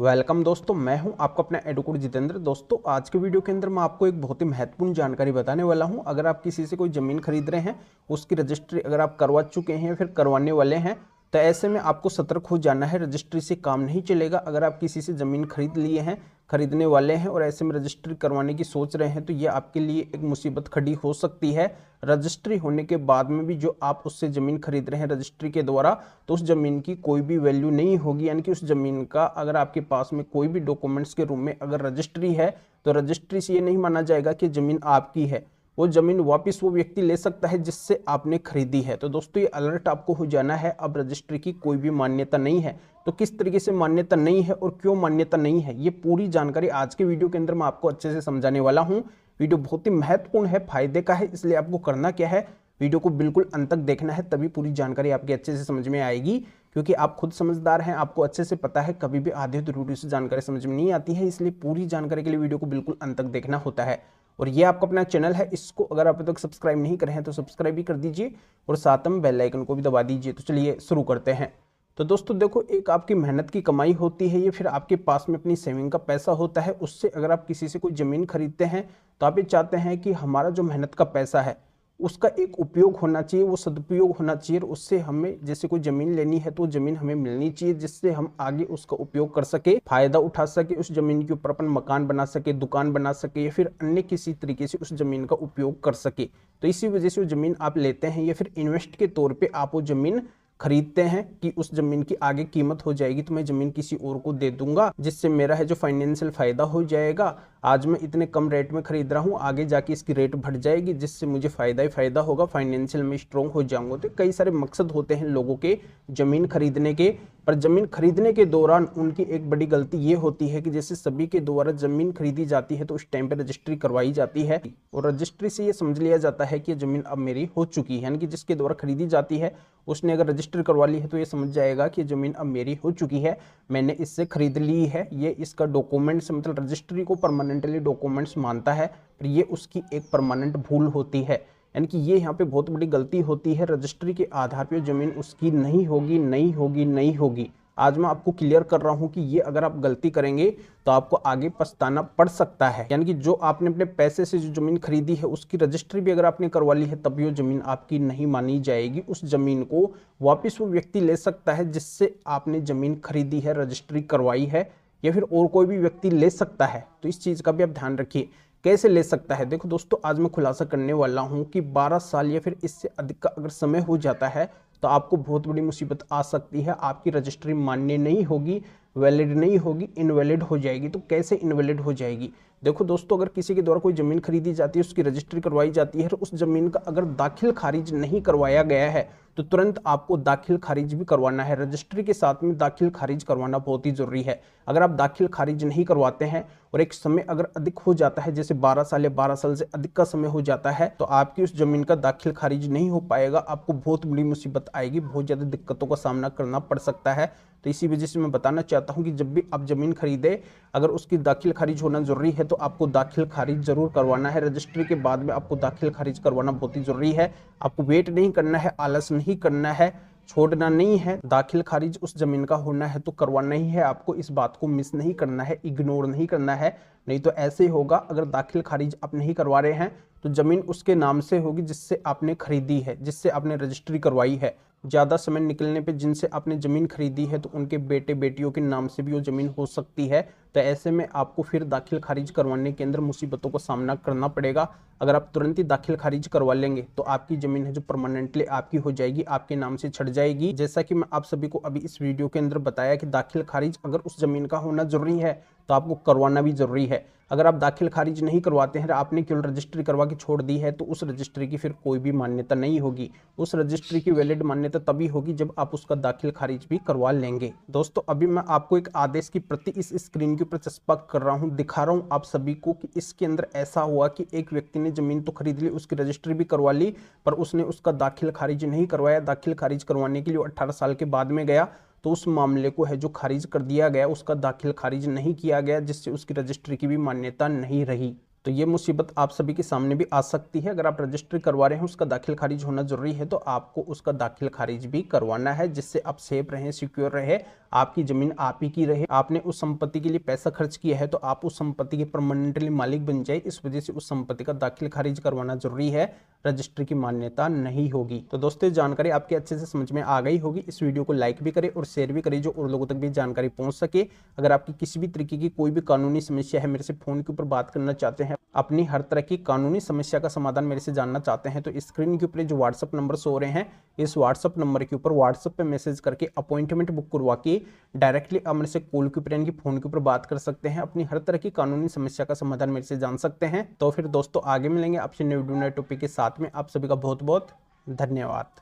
Welcome दोस्तों, मैं हूं आपका अपना एडवोकेट जितेंद्र। दोस्तों आज के वीडियो के अंदर मैं आपको एक बहुत ही महत्वपूर्ण जानकारी बताने वाला हूं। अगर आप किसी से कोई ज़मीन खरीद रहे हैं, उसकी रजिस्ट्री अगर आप करवा चुके हैं या फिर करवाने वाले हैं, तो ऐसे में आपको सतर्क हो जाना है। रजिस्ट्री से काम नहीं चलेगा। अगर आप किसी से ज़मीन खरीद लिए हैं, खरीदने वाले हैं और ऐसे में रजिस्ट्री करवाने की सोच रहे हैं, तो ये आपके लिए एक मुसीबत खड़ी हो सकती है। रजिस्ट्री होने के बाद में भी जो आप उससे ज़मीन खरीद रहे हैं रजिस्ट्री के द्वारा, तो उस ज़मीन की कोई भी वैल्यू नहीं होगी। यानी कि उस ज़मीन का अगर आपके पास में कोई भी डॉक्यूमेंट्स के रूप में अगर रजिस्ट्री है, तो रजिस्ट्री से ये नहीं माना जाएगा कि ज़मीन आपकी है। वो ज़मीन वापस वो व्यक्ति ले सकता है जिससे आपने खरीदी है। तो दोस्तों ये अलर्ट आपको हो जाना है। अब रजिस्ट्री की कोई भी मान्यता नहीं है। तो किस तरीके से मान्यता नहीं है और क्यों मान्यता नहीं है, ये पूरी जानकारी आज के वीडियो के अंदर मैं आपको अच्छे से समझाने वाला हूं। वीडियो बहुत ही महत्वपूर्ण है, फायदे का है, इसलिए आपको करना क्या है, वीडियो को बिल्कुल अंत तक देखना है, तभी पूरी जानकारी आपके अच्छे से समझ में आएगी। क्योंकि आप खुद समझदार हैं, आपको अच्छे से पता है कभी भी आधे तो वीडियो से जानकारी समझ में नहीं आती है, इसलिए पूरी जानकारी के लिए वीडियो को बिल्कुल अंत तक देखना होता है। और ये आपका अपना चैनल है, इसको अगर आप अभी तक सब्सक्राइब नहीं करे हैं तो सब्सक्राइब भी कर दीजिए और साथ में बेल आइकन को भी दबा दीजिए। तो चलिए शुरू करते हैं। तो दोस्तों देखो, एक आपकी मेहनत की कमाई होती है, ये फिर आपके पास में अपनी सेविंग का पैसा होता है। उससे अगर आप किसी से कोई ज़मीन खरीदते हैं, तो आप ये चाहते हैं कि हमारा जो मेहनत का पैसा है उसका एक उपयोग होना चाहिए, वो सदुपयोग होना चाहिए। उससे हमें जैसे कोई ज़मीन लेनी है तो ज़मीन हमें मिलनी चाहिए, जिससे हम आगे उसका उपयोग कर सके, फायदा उठा सके, उस ज़मीन के ऊपर अपन मकान बना सके, दुकान बना सके, या फिर अन्य किसी तरीके से उस ज़मीन का उपयोग कर सके। तो इसी वजह से वो ज़मीन आप लेते हैं, या फिर इन्वेस्ट के तौर पर आप वो ज़मीन खरीदते हैं कि उस जमीन की आगे कीमत हो जाएगी तो मैं जमीन किसी और को दे दूंगा, जिससे मेरा है जो फाइनेंशियल फायदा हो जाएगा। आज मैं इतने कम रेट में खरीद रहा हूँ, आगे जाके इसकी रेट बढ़ जाएगी, जिससे मुझे फायदा ही फायदा होगा, फाइनेंशियल में स्ट्रॉन्ग हो जाऊंगा। तो कई सारे मकसद होते हैं लोगों के जमीन खरीदने के, पर जमीन खरीदने के दौरान उनकी एक बड़ी गलती ये होती है कि जैसे सभी के द्वारा जमीन खरीदी जाती है तो उस टाइम पे रजिस्ट्री करवाई जाती है, और रजिस्ट्री से ये समझ लिया जाता है कि जमीन अब मेरी हो चुकी है। यानी कि जिसके द्वारा खरीदी जाती है उसने अगर रजिस्टर करवा ली है तो ये समझ जाएगा कि ज़मीन अब मेरी हो चुकी है, मैंने इससे खरीद ली है। ये इसका डॉक्यूमेंट्स, मतलब रजिस्ट्री को परमानेंटली डॉक्यूमेंट्स मानता है, पर ये उसकी एक परमानेंट भूल होती है। यानी कि ये यहाँ पे बहुत बड़ी गलती होती है। रजिस्ट्री के आधार पर ज़मीन उसकी नहीं होगी, नहीं होगी, नहीं होगी। आज मैं आपको क्लियर कर रहा हूं कि ये अगर आप गलती करेंगे तो आपको आगे पछताना पड़ सकता है। यानी कि जो आपने अपने पैसे से जो जमीन खरीदी है उसकी रजिस्ट्री भी अगर आपने करवा ली है, तब ये जमीन आपकी नहीं मानी जाएगी। उस जमीन को वापस वो व्यक्ति ले सकता है जिससे आपने जमीन खरीदी है, रजिस्ट्री करवाई है, या फिर और कोई भी व्यक्ति ले सकता है। तो इस चीज का भी आप ध्यान रखिए। कैसे ले सकता है, देखो दोस्तों, आज मैं खुलासा करने वाला हूं कि 12 साल या फिर इससे अधिक का अगर समय हो जाता है तो आपको बहुत बड़ी मुसीबत आ सकती है। आपकी रजिस्ट्री मान्य नहीं होगी, वैलिड नहीं होगी, इनवैलिड हो जाएगी। तो कैसे इनवैलिड हो जाएगी, देखो दोस्तों, अगर किसी के द्वारा कोई ज़मीन खरीदी जाती है, उसकी रजिस्ट्री करवाई जाती है, तो उस ज़मीन का अगर दाखिल खारिज नहीं करवाया गया है तो तुरंत आपको दाखिल खारिज भी करवाना है। रजिस्ट्री के साथ में दाखिल खारिज करवाना बहुत ही जरूरी है। अगर आप दाखिल खारिज नहीं करवाते हैं और एक समय अगर अधिक हो जाता है, जैसे 12 साल या 12 साल से अधिक का समय हो जाता है, तो आपकी उस जमीन का दाखिल खारिज नहीं हो पाएगा। आपको बहुत बड़ी मुसीबत आएगी, बहुत ज़्यादा दिक्कतों का सामना करना पड़ सकता है। तो इसी वजह से मैं बताना चाहता हूं कि जब भी आप जमीन खरीदे, अगर उसकी दाखिल खारिज होना जरूरी है तो आपको दाखिल खारिज जरूर करवाना है। रजिस्ट्री के बाद में आपको दाखिल खारिज करवाना बहुत ही जरूरी है। आपको वेट नहीं करना है, आलस नहीं करना है, छोड़ना नहीं है। दाखिल खारिज उस जमीन का होना है तो करवाना ही है। आपको इस बात को मिस नहीं करना है, इग्नोर नहीं करना है, नहीं तो ऐसे होगा। अगर दाखिल खारिज आप नहीं करवा रहे हैं तो जमीन उसके नाम से होगी जिससे आपने खरीदी है, जिससे आपने रजिस्ट्री करवाई है। ज़्यादा समय निकलने पे जिनसे आपने ज़मीन खरीदी है तो उनके बेटे बेटियों के नाम से भी वो ज़मीन हो सकती है। तो ऐसे में आपको फिर दाखिल खारिज करवाने के अंदर मुसीबतों का सामना करना पड़ेगा। अगर आप तुरंत ही दाखिल खारिज करवा लेंगे तो आपकी ज़मीन है जो परमानेंटली आपकी हो जाएगी, आपके नाम से छट जाएगी। जैसा कि मैं आप सभी को अभी इस वीडियो के अंदर बताया कि दाखिल खारिज अगर उस ज़मीन का होना जरूरी है तो आपको करवाना भी जरूरी है। अगर आप दाखिल खारिज नहीं करवाते हैं, आपने केवल रजिस्ट्री करवा के छोड़ दी है, तो उस रजिस्ट्री की फिर कोई भी मान्यता नहीं होगी। उस रजिस्ट्री की वैलिड मान्यता तभी होगी जब आप उसका दाखिल खारिज भी करवा लेंगे। दोस्तों अभी मैं आपको एक आदेश की प्रति इस स्क्रीन के ऊपर चस्पा कर रहा हूं, दिखा रहा हूं आप सभी को कि इसके अंदर ऐसा हुआ कि एक व्यक्ति ने जमीन तो खरीद ली, उसकी रजिस्ट्री भी करवा ली, पर उसने उसका दाखिल खारिज नहीं करवाया। दाखिल खारिज करवाने के लिए 18 साल के बाद में गया तो उस मामले को है जो खारिज कर दिया गया, उसका दाखिल खारिज नहीं किया गया, जिससे उसकी रजिस्ट्री की भी मान्यता नहीं रही। तो ये मुसीबत आप सभी के सामने भी आ सकती है। अगर आप रजिस्ट्री करवा रहे हैं, उसका दाखिल खारिज होना जरूरी है, तो आपको उसका दाखिल खारिज भी करवाना है, जिससे आप सेफ रहें, सिक्योर रहे, आपकी जमीन आप ही की रहे। आपने उस संपत्ति के लिए पैसा खर्च किया है तो आप उस संपत्ति के परमानेंटली मालिक बन जाए। इस वजह से उस संपत्ति का दाखिल खारिज करवाना जरूरी है, रजिस्ट्री की मान्यता नहीं होगी। तो दोस्तों ये जानकारी आपके अच्छे से समझ में आ गई होगी। इस वीडियो को लाइक भी करें और शेयर भी करें, जो और लोगों तक भी जानकारी पहुंच सके। अगर आपकी किसी भी तरीके की कोई भी कानूनी समस्या है, मेरे से फोन के ऊपर बात करना चाहते हैं, अपनी हर तरह की कानूनी समस्या का समाधान मेरे से जानना चाहते हैं, तो स्क्रीन के ऊपर जो व्हाट्सअप नंबर सो रहे हैं, इस व्हाट्सअप नंबर के ऊपर व्हाट्सअप पे मैसेज करके अपॉइंटमेंट बुक करवा के डायरेक्टली आप मेरे से कॉल के ऊपर यानी फोन के ऊपर बात कर सकते हैं। अपनी हर तरह की कानूनी समस्या का समाधान मेरे से जान सकते हैं। तो फिर दोस्तों आगे मिलेंगे आपसे नए वीडियो नए टॉपिक के साथ में। आप सभी का बहुत बहुत धन्यवाद।